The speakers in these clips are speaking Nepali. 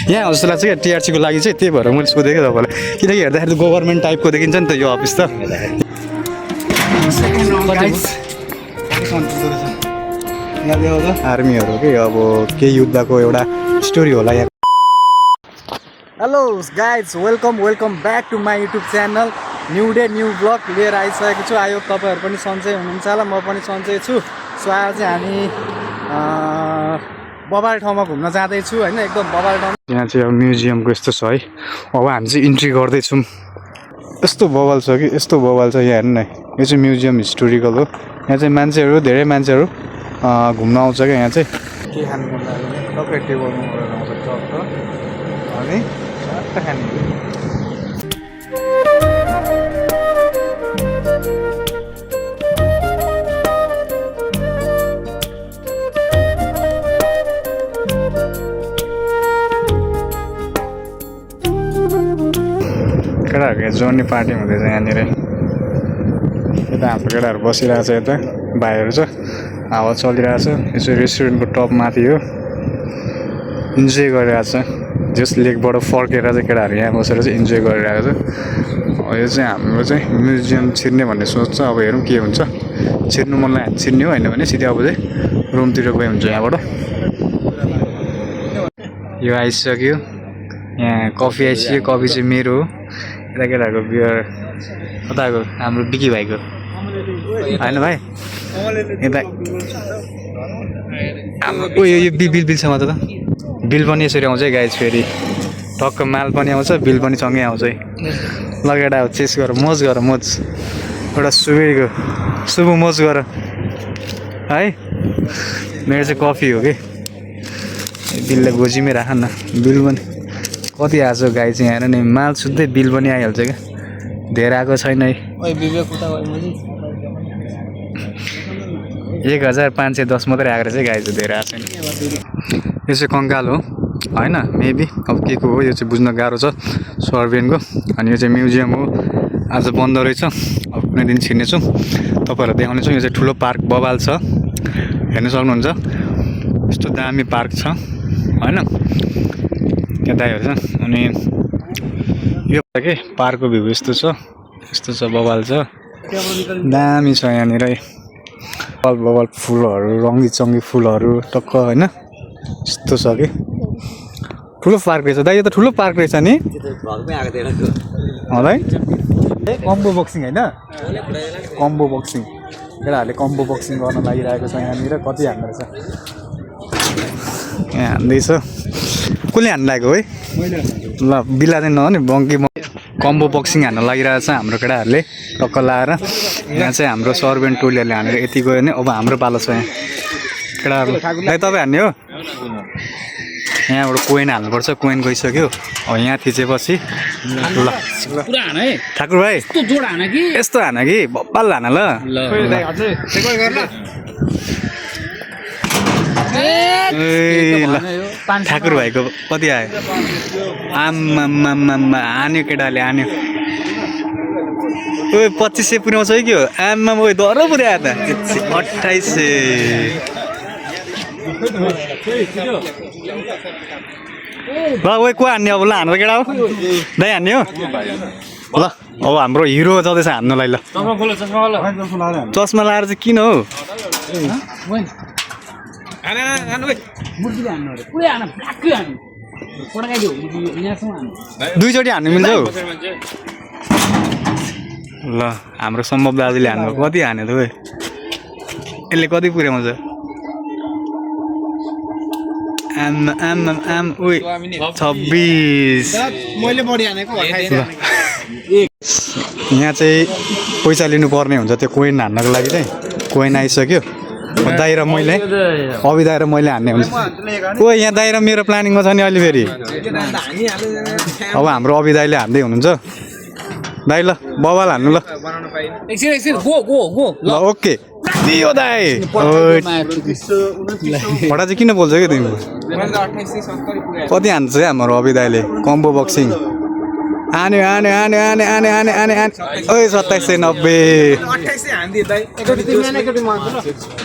यहाँ जस्तो लाग्छ क्या टिआरसीको लागि चाहिँ त्यही भएर मैले सोधेको तपाईँलाई किनकि हेर्दाखेरि त गभर्मेन्ट टाइपको देखिन्छ नि त यो अफिस त आर्मीहरू के अब केही युद्धको एउटा स्टोरी होला यहाँ hello guys welcome back to my YouTube channel new day new vlog लिएर आइसकेको छु आयो तपाईँहरू पनि सन्चै हुनुहुन्छ होला म पनि सन्चै छु सो आज चाहिँ हामी बबाल ठाउँमा घुम्न जाँदैछु होइन एकदम बबाल ठाउँ यहाँ चाहिँ अब म्युजियमको यस्तो छ है अब हामी चाहिँ इन्ट्री गर्दैछौँ यस्तो बबाल छ कि यस्तो बबाल छ यहाँ हेर्नु न यो चाहिँ म्युजियम हिस्टोरिकल हो यहाँ चाहिँ मान्छेहरू धेरै मान्छेहरू घुम्न आउँछ क्या यहाँ चाहिँ के खानु मन लाग्यो टक्कै टेबलमा गएर आउँछ टक्क अनि टक्क खाने केटाहरूको जोर्नी पार्टी हुँदैछ यहाँनिर यता हाम्रो केटाहरू बसिरहेको छ यता भाइहरू छ हावा चलिरहेको छ यो चाहिँ रेस्टुरेन्टको टप माथि हो इन्जोय गरिरहेको छ जस लेकबाट फर्केर चाहिँ केटाहरू यहाँ बसेर चाहिँ इन्जोय गरिरहेको छ यो चाहिँ हाम्रो चाहिँ म्युजियम छिर्ने भन्ने सोच छ अब हेरौँ के हुन्छ छिर्नु मन लाग्यो छिर्ने हो होइन भने सिधै अब चाहिँ रुमतिर गए हुन्छ यहाँबाट यो आइसक्यो यहाँ कफी आइसक्यो कफी चाहिँ मेरो हो यता केटाहरूको बियर कताको हाम्रो बिकी भाइको होइन भाइ यता हाम्रो यो बिल छ म त बिल पनि यसरी आउँछ है गाइज फेरि टक्क माल पनि आउँछ बिल पनि सँगै आउँछ है ल केटा चेस गर मोज एउटा शुभ मोज गर है मेरो चाहिँ कफी हो कि बिललाई गोजीमै राख न बिल पनि कति आएको छ गाई चाहिँ हेर नि माल सुत्दै बिल पनि आइहाल्छ क्या धेरै आएको छैन है 1510 मात्रै आएको रहेछ गाई चाहिँ धेरै आएको छैन यो चाहिँ कङ्काल हो होइन मेबी अब के को हो यो चाहिँ बुझ्न गाह्रो छ सर्बियनको अनि यो चाहिँ म्युजियम हो आज बन्द रहेछ अब कुनै दिन छिर्नेछौँ तपाईँहरूलाई देखाउनेछौँ यो चाहिँ ठुलो पार्क बबाल छ हेर्नु सक्नुहुन्छ यस्तो दामी पार्क छ होइन यहाँ दाइहरू छ अनि यो के पार्कको भ्यू यस्तो छ बबाल छ दामी छ यहाँनिर बबाल फुलहरू रङ्गी फुलहरू टक्क होइन यस्तो छ कि ठुलो पार्क रहेछ दाइ यो त ठुलो पार्क रहेछ नि है कम्बो बक्सिङ होइन कम्बो बक्सिङ केटाहरूले कम्बो बक्सिङ गर्न लागिरहेको छ यहाँनिर कति हान्दो रहेछ यहाँ हान्दैछ कसले हान्नु लागेको है ल बिला चाहिँ नहो नि बङ्की कम्बो बक्सिङ हान्न लागिरहेको छ हाम्रो केटाहरूले टक्क लाएर यहाँ चाहिँ हाम्रो सर्भेन्ट टोलीहरूले हानेर यति गयो भने अब हाम्रो पालो छ यहाँ केटाहरू दाइ तपाईँ हान्ने हो यहाँबाट कोइन हाल्नुपर्छ कोइन गइसक्यो अब यहाँ थिचेपछि ल ठाकुर भाइ यस्तो हान कि बब्बाल हान ल ठाकुर भाइको कति आयो आम्मा हान्यो केटाले हान्यो ओ 2500 पुर्याउँछ है क्या आम्मा ओ दर पुर्यायो त 2800 ल ओ को हान्ने अब ल हान्नु केटा हो दाइ हान्ने हो ल अब हाम्रो हिरो जाँदैछ हान्नलाई ल चस्मा लाएर चाहिँ किन हो दुईचोटि हान्नु मिल्छ हौ ल हाम्रो सम्भव दाजुले हान्नु कति हान्यो त यसले कति पुर्याउँछ आम उयो 26 यहाँ चाहिँ पैसा लिनुपर्ने हुन्छ त्यो कोइन हान्नको लागि चाहिँ कोइन आइसक्यो दाइ र मैले अभि दाइ र मैले हान्ने हुन्छ ओ यहाँ दाइ र मेरो प्लानिङमा छ नि अहिले फेरि अब हाम्रो अभि दाइले हान्दै हुनुहुन्छ दाइ ल बबाल हान्नु ल ल ओके दियो दाइ फटा चाहिँ किन बोल्छ क्या तिमी कति हान्छ है हाम्रो अभि दाइले कम्बो बक्सिङ आने ओइ 2790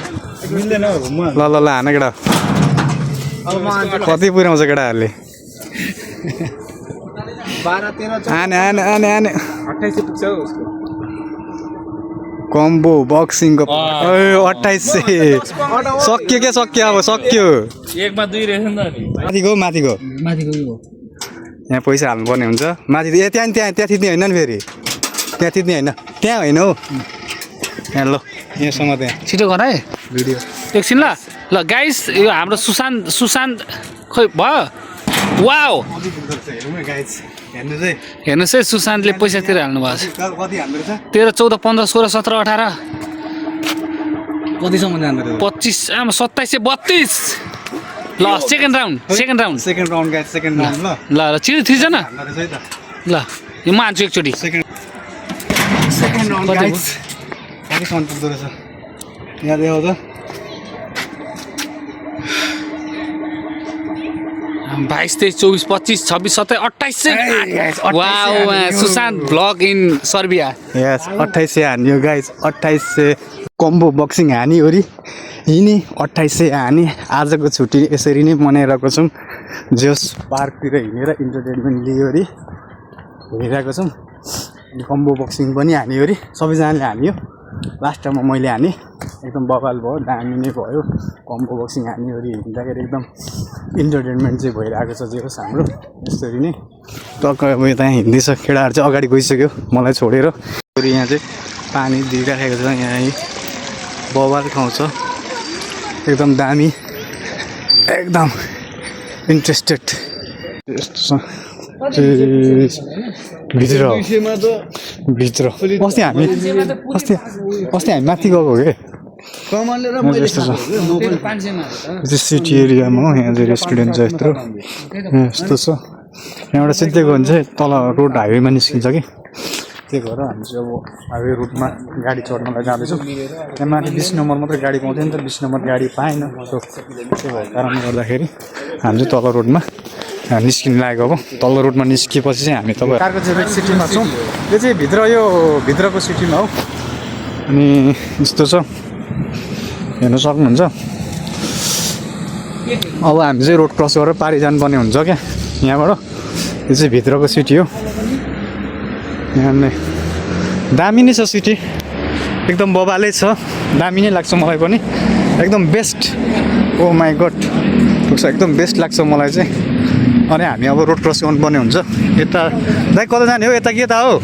ल हान केटा कति पुर्याउँछ केटाहरूले आने आने आने आने 28 पुग्छ उसको कम्बो बक्सिङको 2800 सक्यो क्या सक्यो अब सक्यो एकमा 2 रहेछ नि त माथिको माथिको यहाँ पैसा हाल्नुपर्ने हुन्छ माथि ए त्यहाँ थिच्ने होइन नि फेरि त्यहाँ थिच्ने होइन त्यहाँ होइन हौ यहाँ ल यहाँसँग त्यहाँ छिटो गर है भिडियो एकछिन ल ल गाइस यो हाम्रो सुशान्त खोइ भयो वाउ हेर्नुहोस् है सुशान्तले पैसातिर हाल्नु भएको छ कति हाल्दो रहेछ 13 14 15 16 17 18 कतिसम्म जाँदो रहेछ 25 आमा 2732 ल second round second round guys second round ल ल छिटो थिच न हाल्दो रहेछ है त ल यो म हान्छु एकचोटि सेकेन्ड राउन्ड गाइस कतिसम्म पुग्दो रहेछ यहाँ देखाउ त 22 23 24 25 26 27 28 wow Sushant blog in Serbia yes 2800 हान्यो गाइस 2800 कम्बो बक्सिङ हानिवरी हिँडी 2800 हानी आजको छुट्टी यसरी नै मनाइरहेको छौँ जोस पार्कतिर हिँडेर इन्टरटेनमेन्ट लियोरी हेरिरहेको छौँ कम्बो बक्सिङ पनि हानिवरी सबैजनाले हान्यो लास्ट टाइममा मैले हानेँ एकदम बवाल भयो दामी नै भयो कम्बो बक्सिङ हानिवरी हिँड्दाखेरि एकदम इन्टरटेनमेन्ट चाहिँ भइरहेको छ जे होस् हाम्रो यसरी नै टक्क अब यता हिँड्दैछ केटाहरू चाहिँ अगाडि गइसक्यो मलाई छोडेर यहाँ चाहिँ पानी दिइराखेको छ यहाँ बवाल ठाउँ छ एकदम दामी एकदम इन्ट्रेस्टेड यस्तो छ भित्र अस्ति हामी माथि गएको के यस्तो छ सिटी एरियामा हो यहाँ चाहिँ रेस्टुरेन्ट छ यत्रो यस्तो छ यहाँबाट सिधै गयो भने चाहिँ तल रोड हाइवेमा निस्किन्छ कि त्यही भएर हामी चाहिँ अब हाइवे रुटमा गाडी चढ्नलाई जाँदैछौँ त्यहाँ माथि 20 नम्बर मात्रै गाडी पाउँथ्यो नि त 20 नम्बर गाडी पाएन सो त्यही भएको कारणले गर्दाखेरि हामी चाहिँ तल रोडमा निस्किनु लागेको अब तल्लो रोडमा निस्किएपछि चाहिँ हामी तपाईँ कारको चाहिँ सिटीमा छौँ यो चाहिँ भित्रको सिटीमा हो अनि यस्तो छ हेर्नु सक्नुहुन्छ अब हामी चाहिँ रोड क्रस गरेर पारि जानुपर्ने हुन्छ क्या यहाँबाट यो चाहिँ भित्रको सिटी हो यहाँ दामी नै छ सिटी एकदम बबालै छ दामी नै लाग्छ मलाई पनि एकदम बेस्ट ओ माई गड पुग्छ एकदम बेस्ट लाग्छ मलाई चाहिँ अनि हामी अब रोड क्रस गर्नुपर्ने हुन्छ यता दाइ कता जाने हो यता के त हो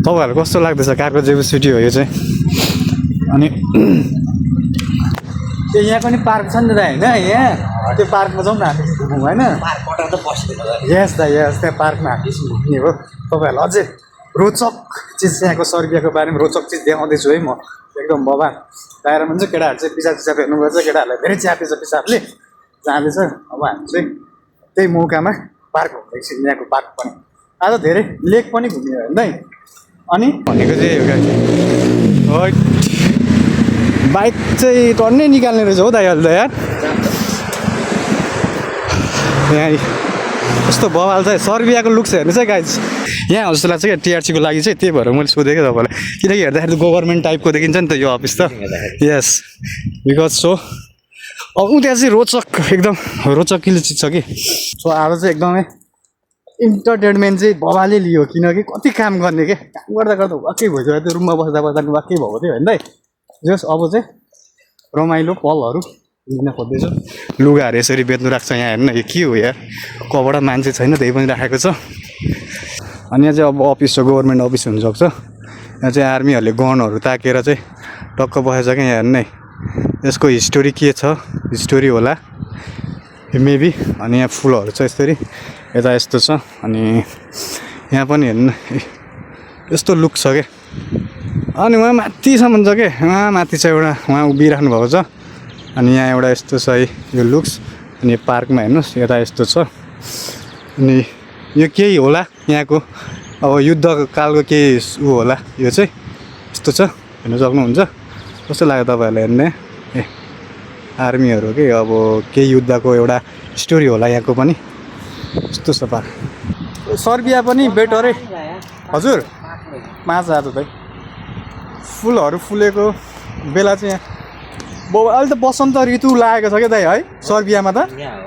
तपाईँहरू कस्तो लाग्दैछ कारको जेबु सिटी हो यो चाहिँ अनि ए यहाँ पनि पार्क छ नि त होइन यहाँ त्यो पार्कमा जाउँ न हामी घुमौँ होइन यस दाइ यस त्यहाँ पार्कमा हामी घुम्ने हो तपाईँहरूलाई अझै रोचक चिज यहाँको सर्बियाको बारेमा रोचक चिज देखाउँदैछु है म एकदम बबा बाहिर भन्छ केटाहरू चाहिँ पिसाब हेर्नुपर्छ केटाहरूलाई धेरै च्यापेछ पिसाबले जाँदैछ अब हामी चाहिँ त्यही मौकामा पार्क घुम्दैछु यहाँको पार्क पनि आज धेरै लेक पनि घुम्यो होइन है अनि भनेको चाहिँ बाइक चाहिँ टन्नै निकाल्ने रहेछ हो दाइ अहिले त यार यहाँ कस्तो बवाल छ सर्बियाको लुक्स हेर्नुहोस् है गाइज यहाँ जस्तो लाग्छ क्या टिआरसीको लागि चाहिँ त्यही भएर मैले सोधेँ क्या तपाईँलाई किनकि हेर्दाखेरि त गभर्मेन्ट टाइपको देखिन्छ नि त यो अफिस त यस बिकज सो अब त्यहाँ चाहिँ रोचक एकदम रोचकिलो चिज छ कि सो आज चाहिँ एकदमै इन्टरटेनमेन्ट चाहिँ बवालै लियो किनकि कति काम गर्ने के काम गर्दा गर्दा वाक्कै भइसक्यो त्यो रुममा बस्दा बस्दा वाक्कै भएको थियो होइन दाइ जस अब चाहिँ रमाइलो पलहरू लिन खोज्दैछु लुगाहरू यसरी बेच्नु राख्छ यहाँ हेर्नु यो के हो यार कबाट मान्छे छैन त्यही पनि राखेको छ अनि यहाँ चाहिँ अब अफिस छ गभर्मेन्ट अफिस हुनसक्छ यहाँ चाहिँ आर्मीहरूले गनहरू ताकेर चाहिँ टक्क बसेछ क्या यहाँ हेर्नु यसको हिस्टोरी के छ हिस्टोरी होला मेबी अनि यहाँ फुलहरू छ यसरी यता यस्तो छ अनि यहाँ पनि हेर्नु यस्तो लुक छ क्या अनि उहाँ माथिसम्म छ क्या उहाँ माथि छ एउटा उहाँ उभिराख्नु भएको छ अनि यहाँ एउटा यस्तो छ है यो लुक्स अनि पार्कमा हेर्नुहोस् यता यस्तो छ अनि यो केही होला यहाँको अब युद्धकालको केही ऊ होला यो चाहिँ यस्तो छ हेर्नु सक्नुहुन्छ कस्तो लाग्यो तपाईँहरूलाई हेर्ने ए आर्मीहरू के अब केही युद्धको एउटा स्टोरी होला यहाँको पनि यस्तो छ पार्क सर्बिया पनि बेटरै हजुर 5 हजार भाइ फुलहरू फुलेको बेला चाहिँ यहाँ अहिले त बसन्त ऋतु लागेको छ क्या दाइ है सर्बियामा त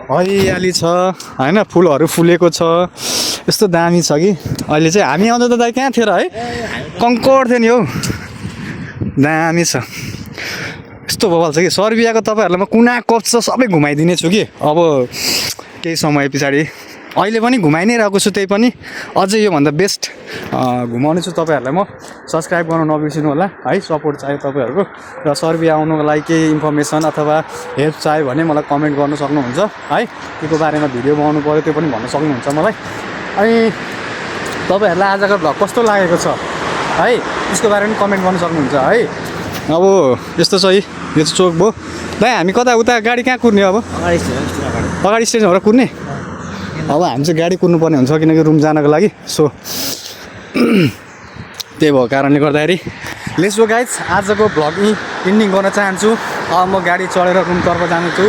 हरियाली छ होइन फुलहरू फुलेको छ यस्तो दामी छ कि अहिले चाहिँ हामी आउँदा त दाइ कहाँ थियो र है कङ्कड थियो नि हौ दामी छ यस्तो बवाल छ कि सर्बियाको तपाईँहरूलाई म कुना कप्स सबै घुमाइदिने छु कि अब केही समय पछाडि अहिले पनि घुमाइ नै रहेको छु त्यही पनि अझै योभन्दा बेस्ट घुमाउने छु तपाईँहरूलाई म सब्सक्राइब गर्नु नबिर्सिनु होला है सपोर्ट चाहियो तपाईँहरूको र सर्बिया आउनुको लागि केही इन्फर्मेसन अथवा हेल्प चाहियो भने मलाई कमेन्ट गर्नु सक्नुहुन्छ है त्यसको बारेमा भिडियो बनाउनु पऱ्यो त्यो पनि भन्न सक्नुहुन्छ मलाई अनि तपाईँहरूलाई आजको भ्लग कस्तो लागेको छ है त्यसको बारेमा कमेन्ट गर्नु सक्नुहुन्छ है अब यस्तो छ है यो चाहिँ चोक भयो दाइ हामी कता उता गाडी कहाँ कुर्ने अब अगाडि स्टेसनबाट कुर्ने अब हामी चाहिँ गाडी कुर्नुपर्ने हुन्छ किनकि रुम जानको लागि सो त्यही भएको कारणले गर्दाखेरि लेट्स गो गाइज आजको भ्लग एन्डिङ गर्न चाहन्छु अब म गाडी चढेर रुमतर्फ जानेछु